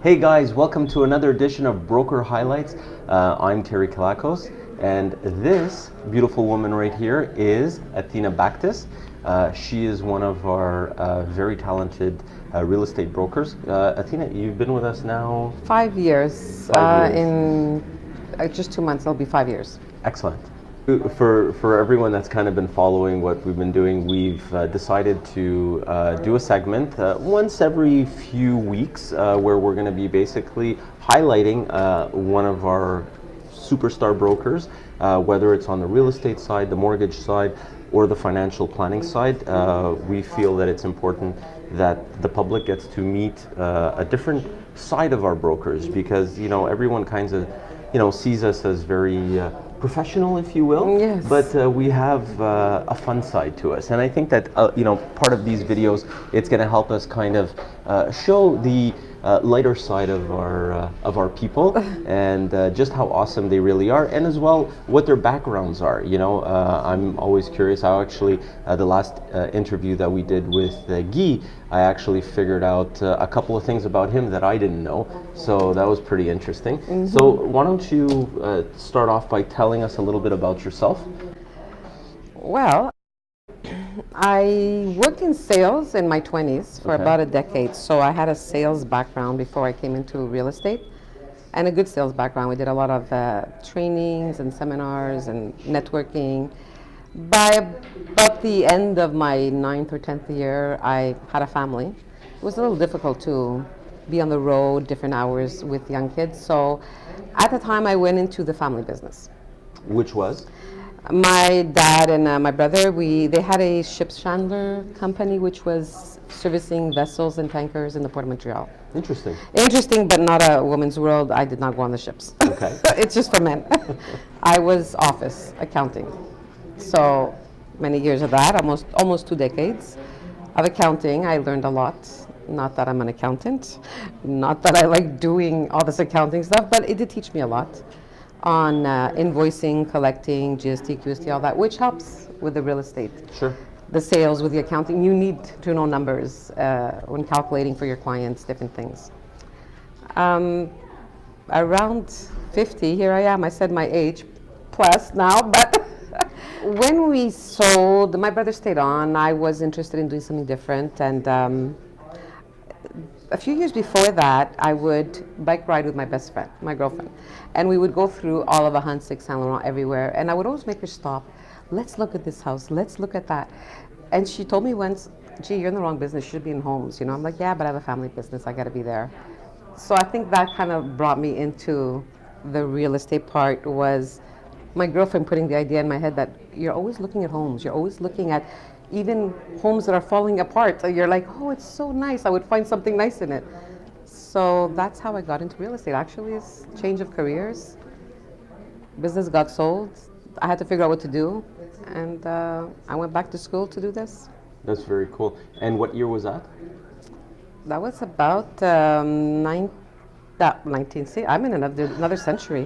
Hey guys, welcome to another edition of Broker Highlights. I'm Terry Kalakos, and this beautiful woman right here is Athena Baktis. She is one of our very talented real estate brokers. Athena, you've been with us now 5 years. 5 years. In just 2 months, it'll be 5 years. Excellent. For everyone that's kind of been following what we've been doing, we've decided to do a segment once every few weeks where we're going to be basically highlighting one of our superstar brokers, whether it's on the real estate side, the mortgage side, or the financial planning side. We feel that it's important that the public gets to meet a different side of our brokers, because everyone kind of sees us as very professional, if you will. Yes. But we have a fun side to us, and I think that part of these videos, it's going to help us kind of show the lighter side of our people, and just how awesome they really are, and as well what their backgrounds are. I'm always curious. I actually the last interview that we did with Guy, I actually figured out a couple of things about him that I didn't know, so that was pretty interesting. Mm-hmm. So why don't you start off by telling us a little bit about yourself? Well, I worked in sales in my 20s for about a decade, so I had a sales background before I came into real estate, and a good sales background. We did a lot of trainings and seminars and networking. By about the end of my 9th or 10th year, I had a family. It was a little difficult to be on the road different hours with young kids, so at the time I went into the family business. Which was? My dad and my brother, they had a ship chandler company which was servicing vessels and tankers in the Port of Montreal. Interesting. Interesting, but not a woman's world. I did not go on the ships. Okay. It's just for men. I was office accounting. So many years of that, almost 2 decades of accounting. I learned a lot. Not that I'm an accountant, not that I like doing all this accounting stuff, but it did teach me a lot on invoicing, collecting, GST, QST, all that, which helps with the real estate. Sure. The sales, with the accounting, you need to know numbers when calculating for your clients, different things. Around 50, here I am. I said my age plus now, but when we sold, my brother stayed on. I was interested in doing something different, and a few years before that, I would bike ride with my best friend, my girlfriend, and we would go through all of Ahuntsic, Saint Laurent, everywhere, and I would always make her stop. Let's look at this house. Let's look at that. And she told me once, "Gee, you're in the wrong business. You should be in homes." I'm like, "Yeah, but I have a family business. I got to be there." So I think that kind of brought me into the real estate part. Was my girlfriend putting the idea in my head that you're always looking at homes. You're always looking at even homes that are falling apart. You're like, "Oh, it's so nice. I would find something nice in it." So that's how I got into real estate. Actually, it's change of careers. Business got sold. I had to figure out what to do, and I went back to school to do this. That's very cool. And what year was that? That was about 19. See, I'm in another century.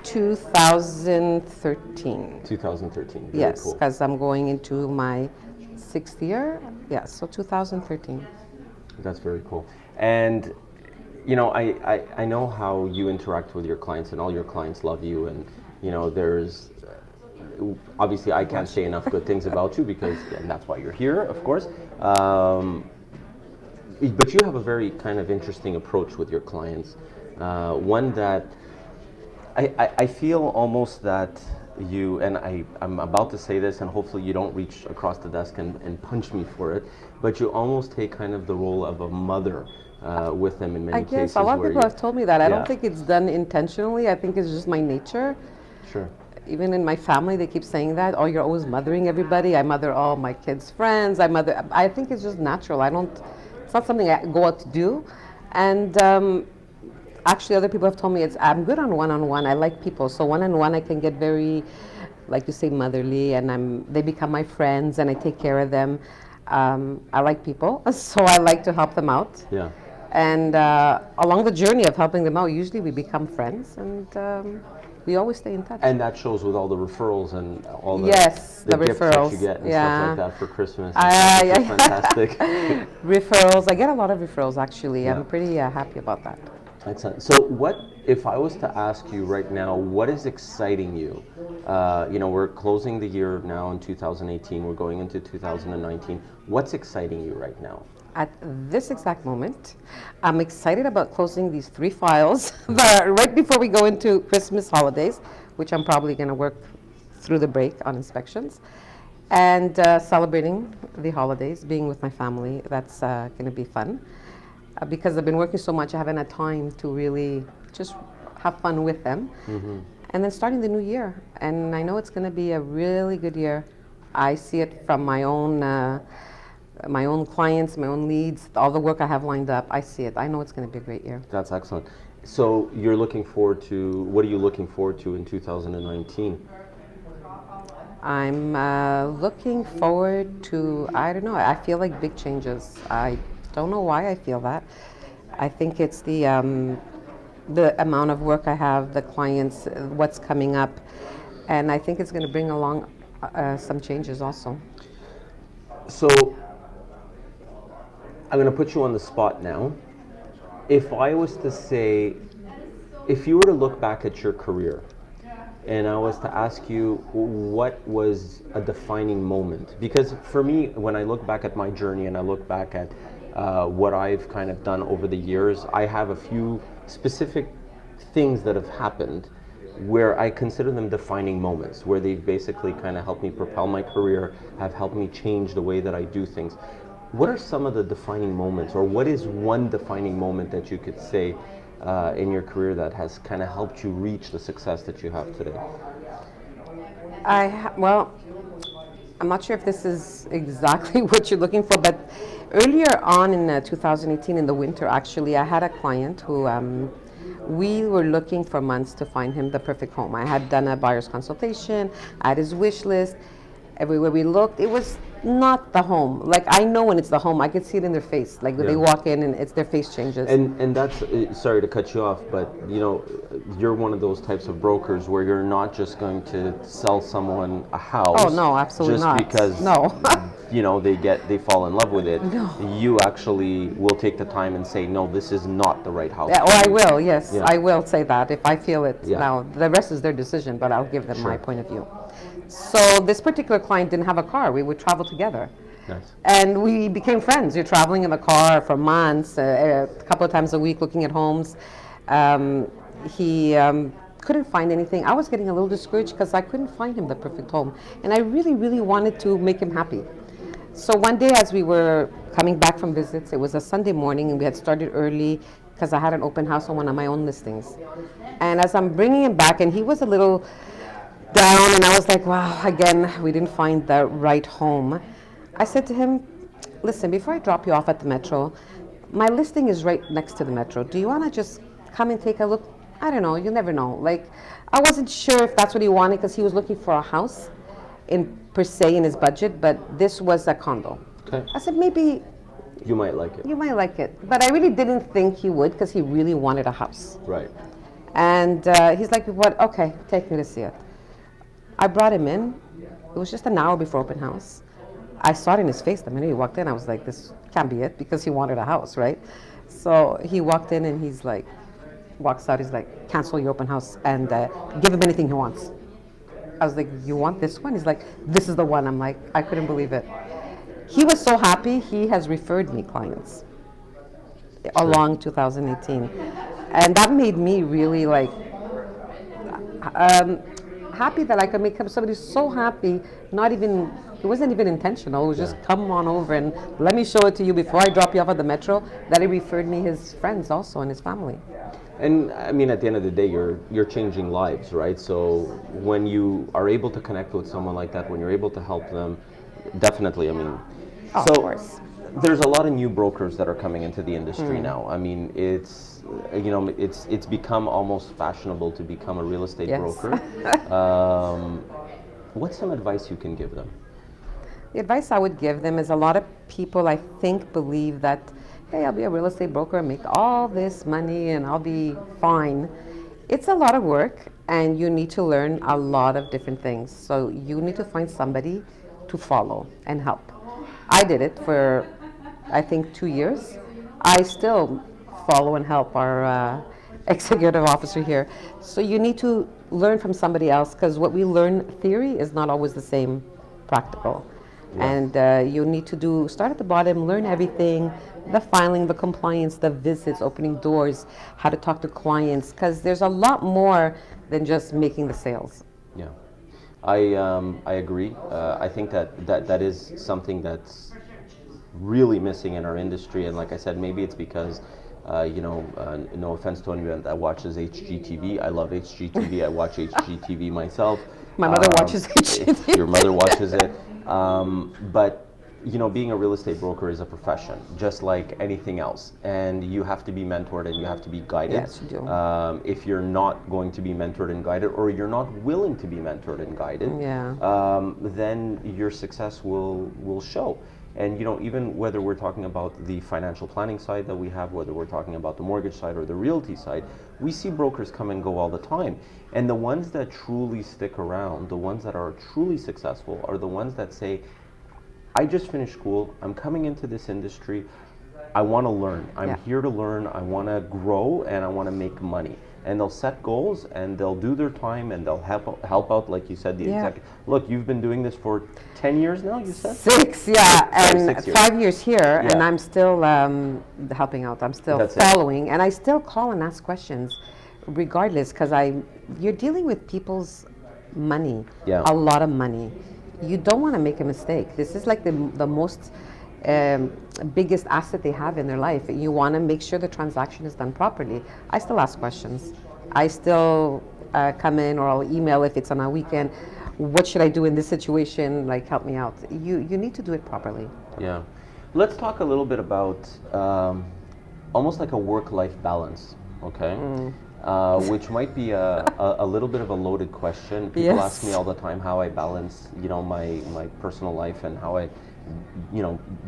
2013. 2013. Very Yes, cool. because I'm going into my 6th year. Yeah, so 2013. That's very cool. And I know how you interact with your clients, and all your clients love you, and there's obviously I can't say enough good things about you, and that's why you're here, of course. But you have a very kind of interesting approach with your clients, one that I feel almost that you, and I'm about to say this, and hopefully you don't reach across the desk and punch me for it, but you almost take kind of the role of a mother with them in many cases. I guess a lot of people have told me that. I don't think it's done intentionally. I think it's just my nature. Sure. Even in my family, they keep saying that. "Oh, you're always mothering everybody." I mother all my kids' friends. I think it's just natural. It's not something I go out to do. And actually, other people have told me I'm good on one-on-one. I like people. So one-on-one, I can get very, like you say, motherly, and they become my friends, and I take care of them. I like people, so I like to help them out. Yeah. And along the journey of helping them out, usually we become friends, and we always stay in touch. And that shows with all the referrals and all the, Yes, the the gifts that referrals. you get and Yeah. stuff like that for Christmas. And stuff, which is fantastic. Referrals. I get a lot of referrals, actually. Yeah. I'm pretty happy about that. Excellent. So what, if I was to ask you right now, what is exciting you? We're closing the year now in 2018. We're going into 2019. What's exciting you right now? At this exact moment, I'm excited about closing these 3 files right before we go into Christmas holidays, which I'm probably going to work through the break on inspections, and celebrating the holidays, being with my family. That's going to be fun. Because I've been working so much, I haven't had time to really just have fun with them. Mm-hmm. And then starting the new year. And I know it's going to be a really good year. I see it from my own clients, my own leads, all the work I have lined up. I see it. I know it's going to be a great year. That's excellent. So you're looking forward to, what are you looking forward to in 2019? I'm looking forward to, I don't know, I feel like big changes. I don't know why I feel that. I think it's the amount of work I have, the clients, what's coming up, and I think it's going to bring along some changes also. So I'm going to put you on the spot now. If I was to say, if you were to look back at your career, and I was to ask you what was a defining moment, because for me, when I look back at my journey and I look back at what I've kind of done over the years, I have a few specific things that have happened where I consider them defining moments, where they've basically kind of helped me propel my career, have helped me change the way that I do things. What are some of the defining moments, or what is one defining moment that you could say in your career that has kind of helped you reach the success that you have today? Well, I'm not sure if this is exactly what you're looking for, but earlier on in 2018, in the winter, actually, I had a client who we were looking for months to find him the perfect home. I had done a buyer's consultation, I had his wish list. Everywhere we looked, it was not the home. Like, I know when it's the home, I could see it in their face. Like, when they walk in and it's their face changes. And that's, sorry to cut you off, but you're one of those types of brokers where you're not just going to sell someone a house. Oh no, absolutely just not. Because no. they fall in love with it. No. You actually will take the time and say, no, this is not the right house. Yeah, I will. Yes, I will say that if I feel it. Yeah. Now the rest is their decision, but I'll give them my point of view. So this particular client didn't have a car. We would travel together. Nice. And we became friends. You're traveling in the car for months, a couple of times a week looking at homes. He couldn't find anything. I was getting a little discouraged because I couldn't find him the perfect home. And I really, really wanted to make him happy. So one day as we were coming back from visits, it was a Sunday morning and we had started early because I had an open house on one of my own listings. And as I'm bringing him back, and he was a little down, and I was like, wow, again, we didn't find the right home. I said to him, listen, before I drop you off at the Metro, my listing is right next to the Metro. Do you want to just come and take a look? I don't know, you never know. Like, I wasn't sure if that's what he wanted because he was looking for a house per se in his budget, but this was a condo. Okay. I said, maybe you might like it. You might like it. But I really didn't think he would because he really wanted a house. Right. And he's like, what? Okay, take me to see it. I brought him in. It was just an hour before open house. I saw it in his face the minute he walked in. I was like, this can't be it, because he wanted a house, right? So he walked in and he's like, walks out, he's like, cancel your open house and give him anything he wants. I was like, you want this one? He's like, this is the one. I'm like, I couldn't believe it. He was so happy, he has referred me clients along 2018. And that made me really like, happy that I could make somebody so happy, it wasn't even intentional, it was just come on over and let me show it to you before I drop you off at the Metro, that he referred me his friends also and his family. And I mean, at the end of the day, you're changing lives, right? So when you are able to connect with someone like that, when you're able to help them, definitely, I mean, of course. There's a lot of new brokers that are coming into the industry now. I mean, it's become almost fashionable to become a real estate broker. What's some advice you can give them? The advice I would give them is, a lot of people, I think, believe that, hey, I'll be a real estate broker and make all this money and I'll be fine. It's a lot of work, and you need to learn a lot of different things. So you need to find somebody to follow and help. I did it for, I think, 2 years. I still follow and help our executive officer here. So you need to learn from somebody else, because what we learn theory is not always the same practical. And you need to start at the bottom, learn everything, the filing, the compliance, the visits, opening doors, how to talk to clients, because there's a lot more than just making the sales. Yeah, I agree. I think that is something that's really missing in our industry, and like I said, maybe it's because no offense to anyone that watches HGTV. I love HGTV. I watch HGTV myself. My mother watches HGTV. Your mother watches it. But being a real estate broker is a profession, just like anything else, and you have to be mentored and you have to be guided. Yes, you do. If you're not going to be mentored and guided, or you're not willing to be mentored and guided, then your success will show. And even whether we're talking about the financial planning side that we have, whether we're talking about the mortgage side or the realty side, we see brokers come and go all the time. And the ones that truly stick around, the ones that are truly successful, are the ones that say, I just finished school, I'm coming into this industry, I want to learn, I'm here to learn, I want to grow, and I want to make money. And they'll set goals, and they'll do their time, and they'll help out, like you said, the executive. Look, you've been doing this for 10 years now, you said? 6, yeah, and 6 years. 5 years here, and I'm still helping out. I'm still following, and I still call and ask questions, regardless, because you're dealing with people's money, a lot of money. You don't want to make a mistake. This is like the most biggest asset they have in their life. You want to make sure the transaction is done properly. I still ask questions. I still come in, or I'll email if it's on a weekend. What should I do in this situation? Like, help me out. You need to do it properly. Yeah. Let's talk a little bit about almost like a work-life balance, okay? Which might be a little bit of a loaded question. People ask me all the time how I balance, my personal life, and how I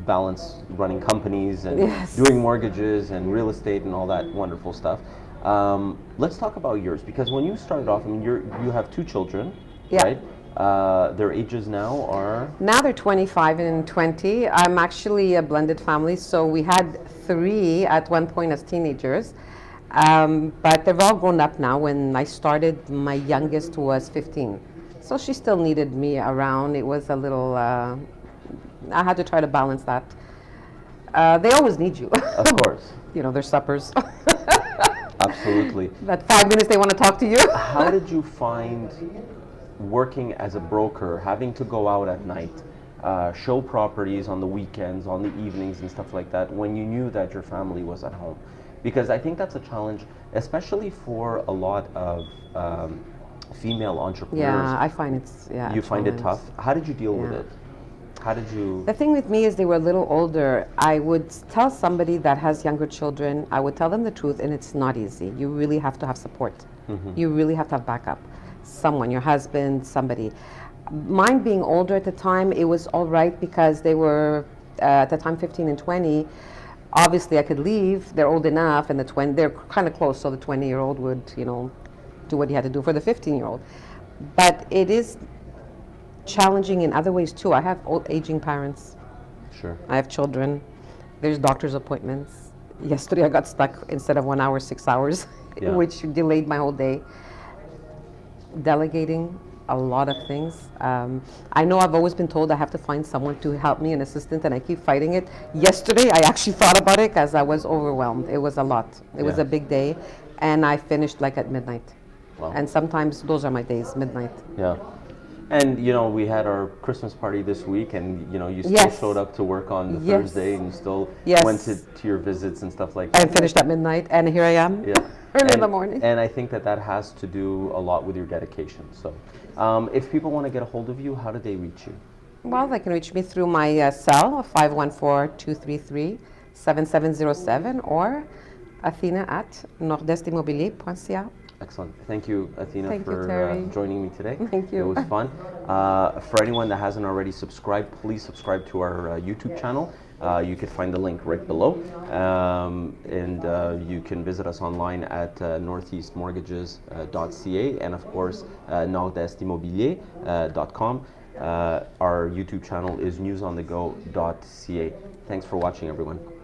balance running companies and doing mortgages and real estate and all that wonderful stuff. Let's talk about yours, because when you started off, I mean, you have 2 children, right? Their ages now are? Now they're 25 and 20. I'm actually a blended family, so we had 3 at one point as teenagers. But they've all grown up now. When I started, my youngest was 15. So she still needed me around. It was a little, I had to try to balance that. They always need you. Of course. Their suppers. Absolutely. That 5 minutes they want to talk to you. How did you find working as a broker, having to go out at night, show properties on the weekends, on the evenings and stuff like that, when you knew that your family was at home? Because I think that's a challenge, especially for a lot of female entrepreneurs. Yeah, I find it's, You find it tough? How did you deal with it? How did you? The thing with me is they were a little older. I would tell somebody that has younger children, I would tell them the truth, and it's not easy. You really have to have support. You really have to have backup. Someone, your husband, somebody. Mine being older at the time, it was all right, because they were, at the time, 15 and 20. Obviously, I could leave. They're old enough, and they're kind of close, so the 20-year-old would, do what he had to do for the 15-year-old. But it is challenging in other ways too. I have aging parents. Sure. I have children. There's doctor's appointments. Yesterday I got stuck, instead of 1 hour, 6 hours, which delayed my whole day. Delegating a lot of things. I know I've always been told I have to find someone to help me, an assistant, and I keep fighting it. Yesterday I actually thought about it, because I was overwhelmed. It was a lot. It was a big day, and I finished like at midnight. Wow. And sometimes those are my days, midnight. Yeah. And we had our Christmas party this week, and you still showed up to work on the Thursday, and you still went to your visits and stuff like that. I finished at midnight, and here I am, early in the morning. And I think that has to do a lot with your dedication. So if people want to get a hold of you, how do they reach you? Well, they can reach me through my cell, 514-233-7707, or Athena@nordestimmobilier.ca. Excellent. Thank you, Athena, for joining me today. Thank you. It was fun. For anyone that hasn't already subscribed, please subscribe to our YouTube channel. you could find the link right below. And you can visit us online at northeastmortgages.ca and, of course, nordestimmobilier.com. Our YouTube channel is newsonthego.ca. Thanks for watching, everyone.